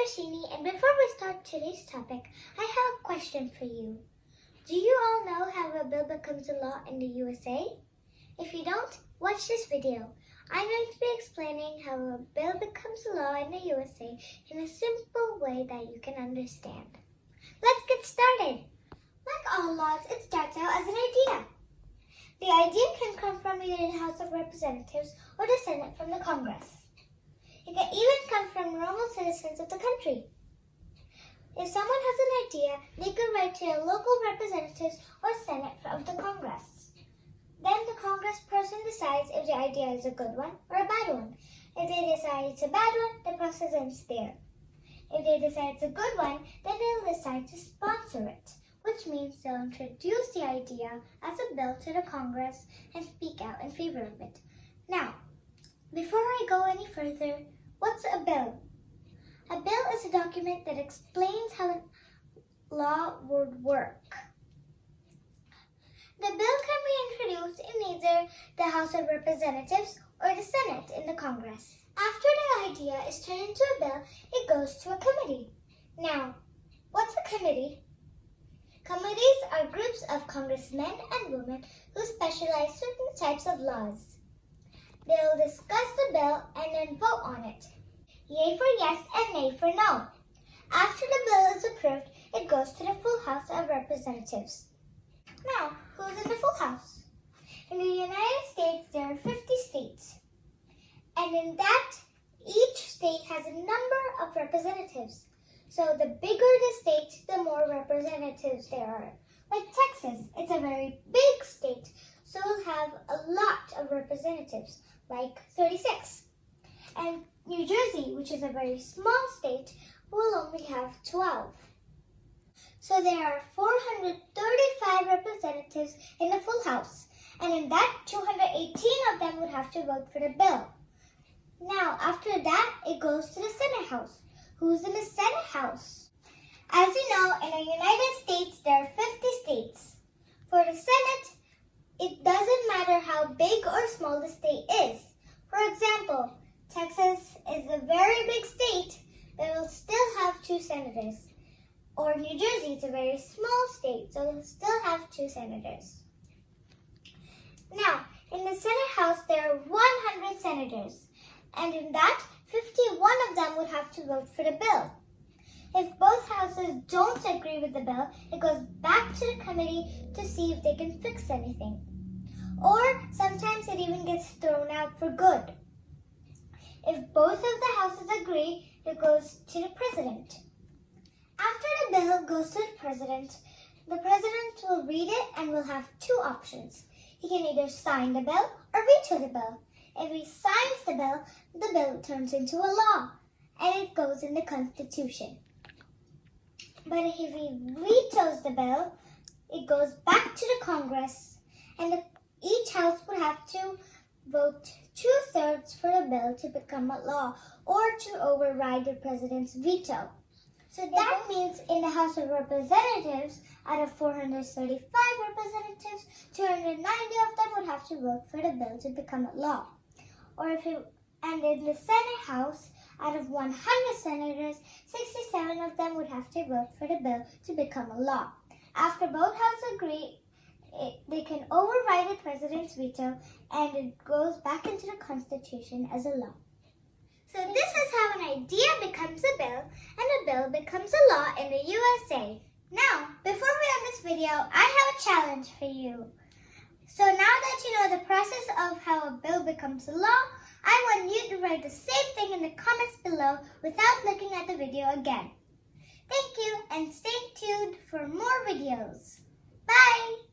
Varshini, and before we start today's topic, I have a question for you. Do you all know how a bill becomes a law in the USA? If you don't, watch this video. I'm going to be explaining how a bill becomes a law in the USA in a simple way that you can understand. Let's get started. Like all laws, it starts out as an idea. The idea can come from either the House of Representatives or the Senate from the Congress. It can even come from normal citizens of the country. If someone has an idea, they could write to a local representatives or Senate of the Congress. Then the Congress person decides if the idea is a good one or a bad one. If they decide it's a bad one, the process ends there. If they decide it's a good one, then they'll decide to sponsor it, which means they'll introduce the idea as a bill to the Congress and speak out in favor of it. Now, before I go any further, what's a bill? A bill is a document that explains how a law would work. The bill can be introduced in either the House of Representatives or the Senate in the Congress. After the idea is turned into a bill, it goes to a committee. Now, what's a committee? Committees are groups of congressmen and women who specialize in certain types of laws. They'll discuss the bill and then vote on it. Yay for yes and nay for no. After the bill is approved, it goes to the full House of Representatives. Now, who's in the full House? In the United States, there are 50 states. And in that, each state has a number of representatives. So the bigger the state, the more representatives there are. Like Texas, it's a very big state, so it'll have a lot of representatives, like 36. And New Jersey, which is a very small state, will only have 12. So there are 435 representatives in the full House, and in that, 218 of them would have to vote for the bill. Now, after that, it goes to the Senate House. Who's in the Senate House? As you know, in the United States, there are 50 states. For the Senate, it doesn't matter how big or small the state is. For example, Texas is a very big state, but it will still have 2 senators. Or New Jersey is a very small state, so it will still have 2 senators. Now, in the Senate House, there are 100 senators. And in that, 51 of them would have to vote for the bill. If both houses don't agree with the bill, it goes back to the committee to see if they can fix anything. Or sometimes it even gets thrown out for good. If both of the houses agree, it goes to the president. After the bill goes to the president will read it and will have 2 options. He can either sign the bill or veto the bill. If he signs the bill turns into a law and it goes in the Constitution. But if he vetoes the bill, it goes back to the Congress and each house would have to vote 2/3 for the bill to become a law or to override the president's veto. So that means in the House of Representatives, out of 435 representatives, 290 of them would have to vote for the bill to become a law. And in the Senate House, out of 100 senators, 67 of them would have to vote for the bill to become a law. After both houses agree, they can override the president's veto and it goes back into the Constitution as a law. So this is how an idea becomes a bill and a bill becomes a law in the USA. Now, before we end this video, I have a challenge for you. So now that you know the process of how a bill becomes a law, I want you to write the same thing in the comments below without looking at the video again. Thank you and stay tuned for more videos. Bye!